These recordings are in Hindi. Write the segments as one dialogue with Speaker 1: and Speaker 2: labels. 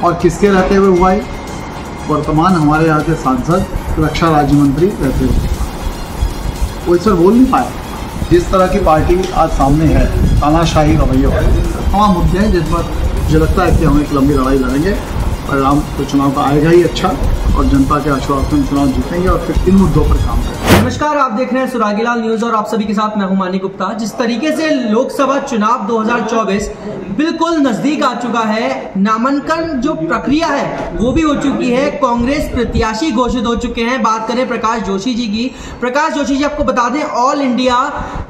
Speaker 1: और किसके रहते हुए हुआ है? वर्तमान हमारे यहाँ के सांसद रक्षा राज्य मंत्री रहते हुए वो इस पर बोल नहीं पाए। जिस तरह की पार्टी आज सामने है, तानाशाही रवैये वाली तमाम मुद्दे हैं जिस पर मुझे लगता है कि हम एक लंबी लड़ाई लड़ेंगे। परिणाम तो चुनाव का आएगा ही अच्छा और जनता के आशीर्वाद में चुनाव जीतेंगे और फिर इन मुद्दों पर काम करेंगे।
Speaker 2: नमस्कार, आप देख रहे हैं सुरागीलाल न्यूज और आप सभी के साथ मैं हूं मानी गुप्ता। जिस तरीके से लोकसभा चुनाव 2024 बिल्कुल नजदीक आ चुका है, नामांकन जो प्रक्रिया है वो भी हो चुकी है, कांग्रेस प्रत्याशी घोषित हो चुके हैं। बात करें प्रकाश जोशी जी की, प्रकाश जोशी जी आपको बता दें ऑल इंडिया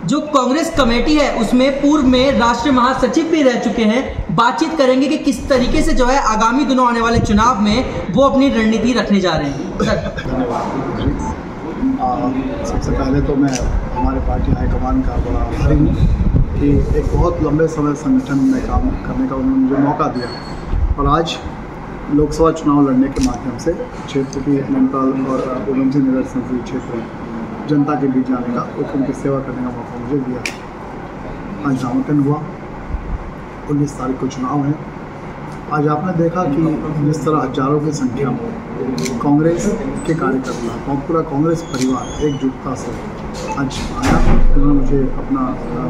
Speaker 2: जो कांग्रेस कमेटी है उसमें पूर्व में राष्ट्रीय महासचिव भी रह चुके हैं। बातचीत करेंगे कि किस तरीके से जो है आगामी दिनों आने वाले चुनाव में वो अपनी रणनीति रखने जा रहे हैं।
Speaker 1: सबसे पहले तो मैं हमारे पार्टी हाईकमान का बड़ा आभारी हूँ कि एक बहुत लंबे समय संगठन में काम करने का उन्होंने मुझे मौका दिया और आज लोकसभा चुनाव लड़ने के माध्यम से क्षेत्र की नैनीताल और उधम सिंह नगर संसदीय क्षेत्र जनता के बीच जाने का और उनकी सेवा करने का मौका मुझे दिया। आज नामांकन हुआ, 19 तारीख को चुनाव है। आज आपने देखा कि जिस तरह हजारों की संख्या में कांग्रेस के कार्यकर्ता और पूरा कांग्रेस परिवार एकजुटता से आज आया, उन्होंने मुझे अपना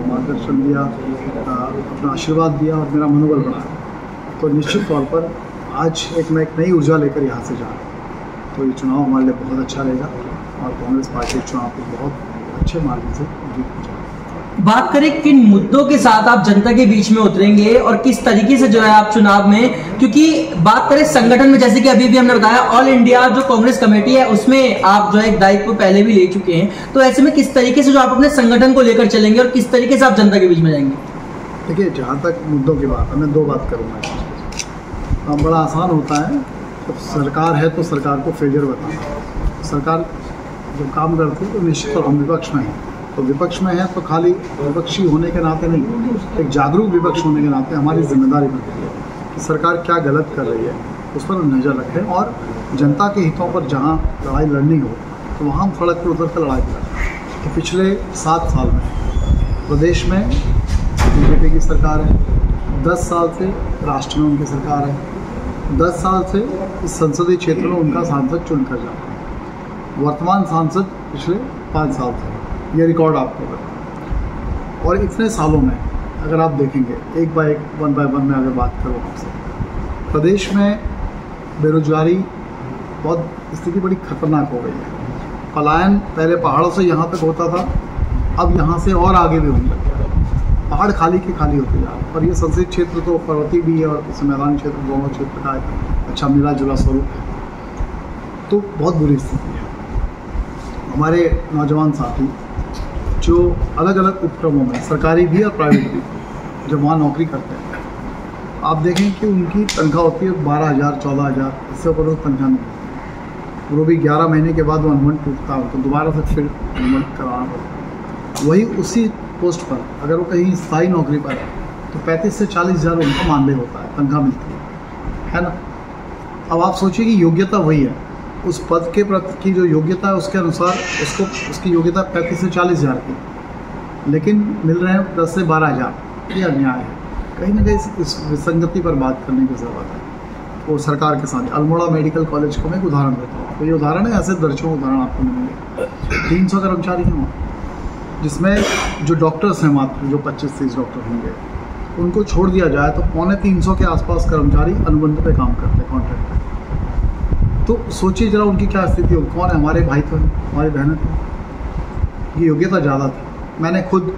Speaker 1: मार्गदर्शन दिया, अपना आशीर्वाद दिया और मेरा मनोबल बढ़ाया। तो निश्चित तौर पर आज मैं एक नई ऊर्जा लेकर यहाँ से जा रहा हूँ। तो ये चुनाव हमारे लिए बहुत अच्छा रहेगा और कांग्रेस पार्टी चुनाव को बहुत अच्छे मार्ग से जीत जाएगी।
Speaker 2: बात करें किन मुद्दों के साथ आप जनता के बीच में उतरेंगे और किस तरीके से जो है आप चुनाव में, क्योंकि बात करें संगठन में, जैसे कि अभी भी हमने बताया ऑल इंडिया जो कांग्रेस कमेटी है उसमें आप जो है एक दायित्व पहले भी ले चुके हैं, तो ऐसे में किस तरीके से जो आप अपने संगठन को लेकर चलेंगे और किस तरीके से आप जनता के बीच में जाएंगे?
Speaker 1: देखिए, जहाँ तक मुद्दों की बात है, मैं दो बात करूँगा। बड़ा आसान होता है, जब सरकार है तो सरकार को फेलियर बताना। सरकार जब काम करती है तो निश्चित तौर हम विपक्ष में हैं, तो विपक्ष में है तो खाली विपक्षी होने के नाते नहीं, एक जागरूक विपक्ष होने के नाते हमारी जिम्मेदारी बनती है कि सरकार क्या गलत कर रही है उस पर नज़र रखें और जनता के हितों पर जहां लड़ाई लड़नी हो तो वहां हम सड़क पर उतर कर लड़ाई लड़ें। तो पिछले 7 साल में प्रदेश में बीजेपी की सरकार है, 10 साल से राष्ट्र में उनकी सरकार है, 10 साल से इस संसदीय क्षेत्र में उनका सांसद चुनकर जाता है। वर्तमान सांसद पिछले 5 साल थे, ये रिकॉर्ड आपको है। और इतने सालों में अगर आप देखेंगे एक बाय वन में अगर बात करूँ आपसे, प्रदेश में बेरोजगारी बहुत स्थिति बड़ी खतरनाक हो गई है। पलायन पहले पहाड़ों से यहाँ तक होता था, अब यहाँ से और आगे भी होने लग गया। पहाड़ खाली के खाली होते जा रहे हैं और ये संसदीय क्षेत्र तो पर्वतीय भी है और इस मैदान क्षेत्र दोनों क्षेत्र का एक अच्छा मिला जुला स्वरूप है। तो बहुत बुरी स्थिति है। हमारे नौजवान साथी जो अलग अलग उपक्रमों में, सरकारी भी और प्राइवेट भी, जब वहाँ नौकरी करते हैं, आप देखें कि उनकी तनख्वाह होती है 12,000 14,000, इससे ऊपर वो तनख्वाह नहीं होती। वो भी 11 महीने के बाद वो अनुबंध टूटता है तो दोबारा से फिर अनुबंध कराना पड़ता है। वही उसी पोस्ट पर अगर वो कहीं स्थायी नौकरी पर है तो 35 से 40,000 उनका मानदेय होता है, तनख्वाह मिलती है ना। अब आप सोचिए कि योग्यता वही है, उस पद के प्रति की जो योग्यता है उसके अनुसार उसकी योग्यता 35 से 40,000 की, लेकिन मिल रहे हैं 10 से 12,000। ये अन्याय है। कहीं ना कहीं इस विसंगति पर बात करने की ज़रूरत है। वो सरकार के साथ अल्मोड़ा मेडिकल कॉलेज को मैं एक उदाहरण देता हूँ। तो ये उदाहरण है, ऐसे दर्जनों उदाहरण आपको मिलेंगे। 300 कर्मचारी हैं वहाँ, जिसमें जो डॉक्टर्स हैं मात्र जो 25-30 डॉक्टर होंगे, उनको छोड़ दिया जाए तो 350 के आसपास कर्मचारी अनुबंध पे काम करते हैं, कॉन्ट्रैक्ट पे। तो सोचिए जरा उनकी क्या स्थिति हो। कौन है? हमारे भाई थे, हमारी बहनें थी, ये योग्यता ज़्यादा थी। मैंने खुद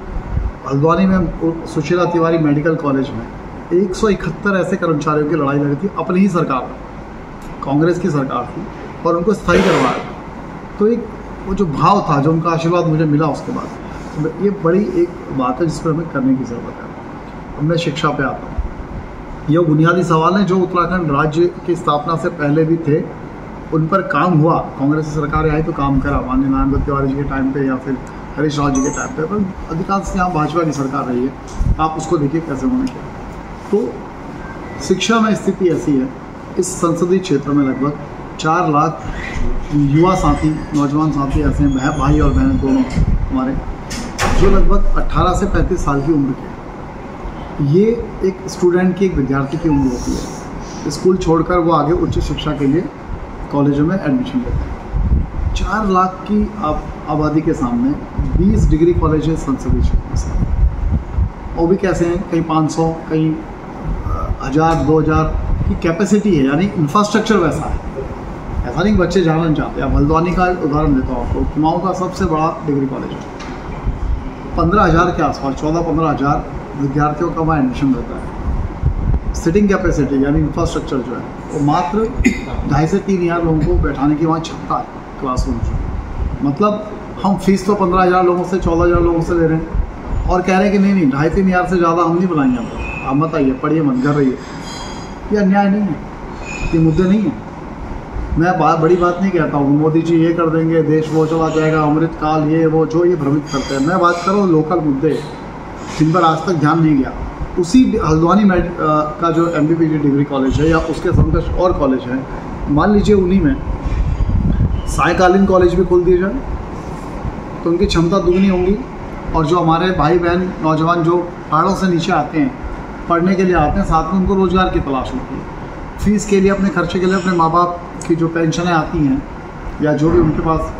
Speaker 1: हल्द्वानी में सुशीला तिवारी मेडिकल कॉलेज में 171 ऐसे कर्मचारियों की लड़ाई लड़ी थी, अपनी ही सरकार, कांग्रेस की सरकार थी, और उनको स्थायी करवाया। तो एक वो जो भाव था, जो उनका आशीर्वाद मुझे मिला उसके बाद, तो ये बड़ी एक बात है जिस पर हमें करने की ज़रूरत है। अब मैं शिक्षा पे आता हूँ। ये बुनियादी सवाल हैं जो उत्तराखंड राज्य की स्थापना से पहले भी थे, उन पर काम हुआ। कांग्रेस की सरकार आई तो काम करा, माननीय नारायण दत्त तिवारी जी के टाइम पे या फिर हरीश राव जी के टाइम पे, पर अधिकांश यहाँ भाजपा की सरकार रही है। आप उसको देखिए कैसे उन्होंने किया। तो शिक्षा में स्थिति ऐसी है, इस संसदीय क्षेत्र में लगभग 4 लाख युवा साथी, नौजवान साथी ऐसे हैं, भाई और बहन दोनों हमारे, जो लगभग 18 से 35 साल की उम्र के। ये एक स्टूडेंट की, एक विद्यार्थी की उम्र होती है। स्कूल छोड़कर वो आगे उच्च शिक्षा के लिए कॉलेजों में एडमिशन लेते हैं। 4 लाख की आबादी के सामने 20 डिग्री कॉलेज है संसदीय क्षेत्र से। वो भी कैसे हैं, कहीं 500, कहीं 1000, 2000 की कैपेसिटी है, यानी इंफ्रास्ट्रक्चर वैसा है। ऐसा नहीं बच्चे जाना नहीं चाहते। अब हल्द्वानी का उदाहरण देता हूँ आपको, कुमाऊँ का सबसे बड़ा डिग्री कॉलेज है। 15,000 के आसपास, 14-15,000 विद्यार्थियों का वहाँ एडमिशन रहता है। सिटिंग कैपेसिटी यानी इंफ्रास्ट्रक्चर जो है वो मात्र 2,500 से 3,000 लोगों को बैठाने की वहाँ क्षमता है क्लासरूम में। मतलब हम फीस तो 15,000 लोगों से, 14,000 लोगों से ले रहे हैं और कह रहे हैं कि नहीं 2,500-3,000 से ज़्यादा हम नहीं बनाएंगे। आप मत आइए, पढ़िए, मन कर रही है। ये अन्याय नहीं है, ये मुद्दे नहीं है। मैं बड़ी बात नहीं कहता हूँ मोदी जी ये कर देंगे, देश वो चला जाएगा, अमृत काल, ये वो जो ये भ्रमित करते हैं। मैं बात कर रहा हूँ लोकल मुद्दे जिन पर आज तक ध्यान नहीं गया। उसी हल्द्वानी का जो MBBD डिग्री कॉलेज है या उसके समकक्ष और कॉलेज है, मान लीजिए उन्हीं में सायकालीन कॉलेज भी खोल दिए जाए तो उनकी क्षमता दुगनी होगी। और जो हमारे भाई बहन नौजवान जो पहाड़ों से नीचे आते हैं, पढ़ने के लिए आते हैं, साथ में उनको रोज़गार की तलाश होती है। फीस के लिए, अपने खर्चे के लिए, अपने माँ बाप की जो पेंशनें आती हैं या जो भी उनके पास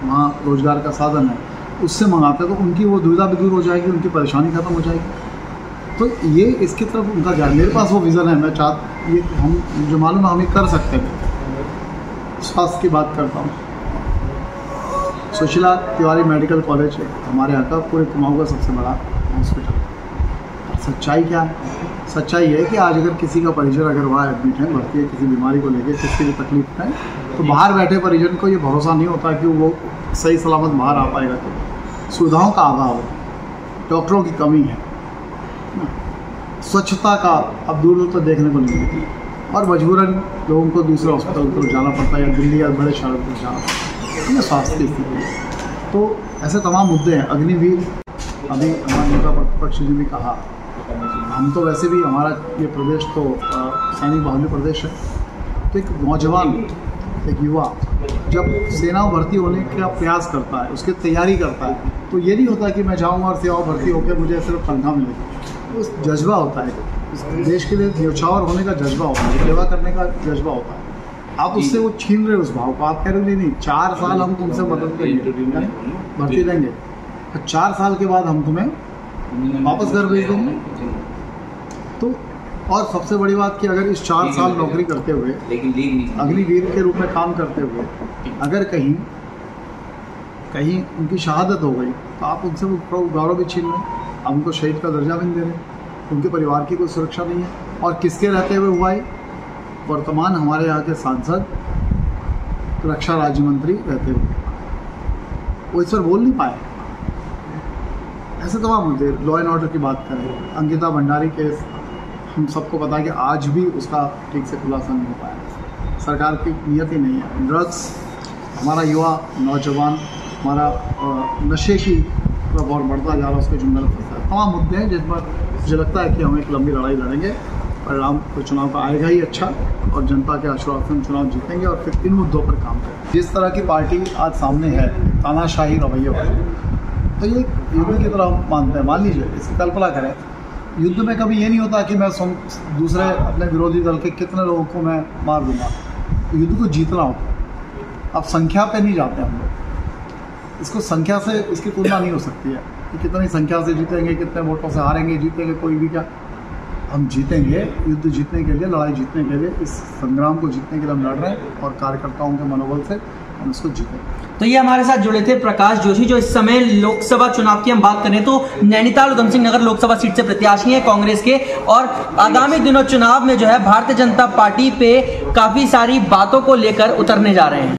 Speaker 1: वहाँ रोज़गार का साधन है उससे मंगाते हैं, तो उनकी वो दुविधा भी दूर हो जाएगी, उनकी परेशानी ख़त्म हो जाएगी। तो ये इसकी तरफ उनका ध्यान, मेरे पास वो विज़न है। मैं ये हम जो मालूम है हम ये कर सकते हैं। स्वास्थ्य की बात करता हूँ, सुशीला तिवारी मेडिकल कॉलेज है हमारे यहाँ का, पूरे कुमाऊँ का सबसे बड़ा हॉस्पिटल। सच्चाई क्या है? सच्चाई है कि आज अगर किसी का परिजन अगर वहाँ एडमिट है, भर्ती है, किसी बीमारी को लेकर, किसी भी तकलीफ है, तो बाहर बैठे परिजन को ये भरोसा नहीं होता कि वो सही सलामत बाहर आ पाएगा। तो सुविधाओं का अभाव है, डॉक्टरों की कमी है, स्वच्छता का अब दूर दूर तक देखने को नहीं मिलती और मजबूरन लोगों को दूसरे हॉस्पिटल पर जाना पड़ता है या दिल्ली या बड़े शहरों पर जाना पड़ता है। स्वास्थ्य की स्थिति है। तो ऐसे तमाम मुद्दे हैं। अग्निवीर, अभी हमारे नेता प्रतिपक्ष जी ने कहा, हम तो वैसे भी हमारा ये प्रदेश तो सैनिक बाहुल्य प्रदेश है। तो एक नौजवान, एक युवा जब सेना भर्ती होने का प्रयास करता है, उसकी तैयारी करता है, तो ये नहीं होता कि मैं जाऊँगा और सेवा भर्ती होकर मुझे सिर्फ तनख्वाह मिलेगी। उस जज्बा होता है, इस देश के लिए न्यौछावर होने का जज्बा होता है, सेवा करने का जज्बा होता है। आप उससे वो छीन रहे उस भाव को। आप कह रहे नहीं 4 साल हम तुमसे मदद करेंगे, भर्ती देंगे, 4 साल के बाद हम तुम्हें वापस घर भेज देंगे। तो और सबसे बड़ी बात कि अगर इस 4 साल नौकरी करते हुए, अग्निवीर के रूप में काम करते हुए अगर कहीं उनकी शहादत हो गई तो आप उनसे वो गौरव भी छीन लें। आप उनको शहीद का दर्जा भी नहीं दे रहे, उनके परिवार की कोई सुरक्षा नहीं है। और किसके रहते हुए हुआ है? वर्तमान हमारे यहाँ के सांसद, रक्षा राज्य मंत्री रहते हुए वो इस पर बोल नहीं पाए। ऐसे तमाम मुद्दे। लॉ एंड ऑर्डर की बात करें, अंकिता भंडारी केस, हम सबको पता है कि आज भी उसका ठीक से खुलासा नहीं हो पाया। सरकार की नीयत ही नहीं है। ड्रग्स, हमारा युवा नौजवान हमारा नशे की तरफ और बढ़ता जा रहा है, उसके जुम्मन फंसा है। तमाम मुद्दे हैं जिस पर मुझे लगता है कि हम एक लंबी लड़ाई लड़ेंगे। परिणाम तो चुनाव का आएगा ही अच्छा और जनता के आशीर्वाद से हम चुनाव जीतेंगे और फिर इन मुद्दों पर काम करेंगे। जिस तरह की पार्टी आज सामने है, तानाशाही रवैये वाली, तो ये युद्ध की तरह हम मानते हैं। मान लीजिए, इसकी कल्पना करें, युद्ध में कभी ये नहीं होता कि मैं दूसरे अपने विरोधी दल के कितने लोगों को मैं मार दूंगा। युद्ध को जीतना होता है। अब संख्या पे नहीं जाते हम लोग, इसको संख्या से इसकी तुलना नहीं हो सकती है कि कितनी संख्या से जीतेंगे, कितने वोटों से हारेंगे, जीतेंगे, कोई भी क्या। हम जीतेंगे, युद्ध जीतने के लिए, लड़ाई जीतने के लिए, इस संग्राम को जीतने के लिए हम लड़ रहे हैं और कार्यकर्ताओं के मनोबल से हम इसको जीतेंगे।
Speaker 2: तो ये हमारे साथ जुड़े थे प्रकाश जोशी, जो इस समय लोकसभा चुनाव की हम बात करें तो नैनीताल उधम सिंह नगर लोकसभा सीट से प्रत्याशी हैं कांग्रेस के, और आगामी दिनों चुनाव में जो है भारतीय जनता पार्टी पे काफी सारी बातों को लेकर उतरने जा रहे हैं।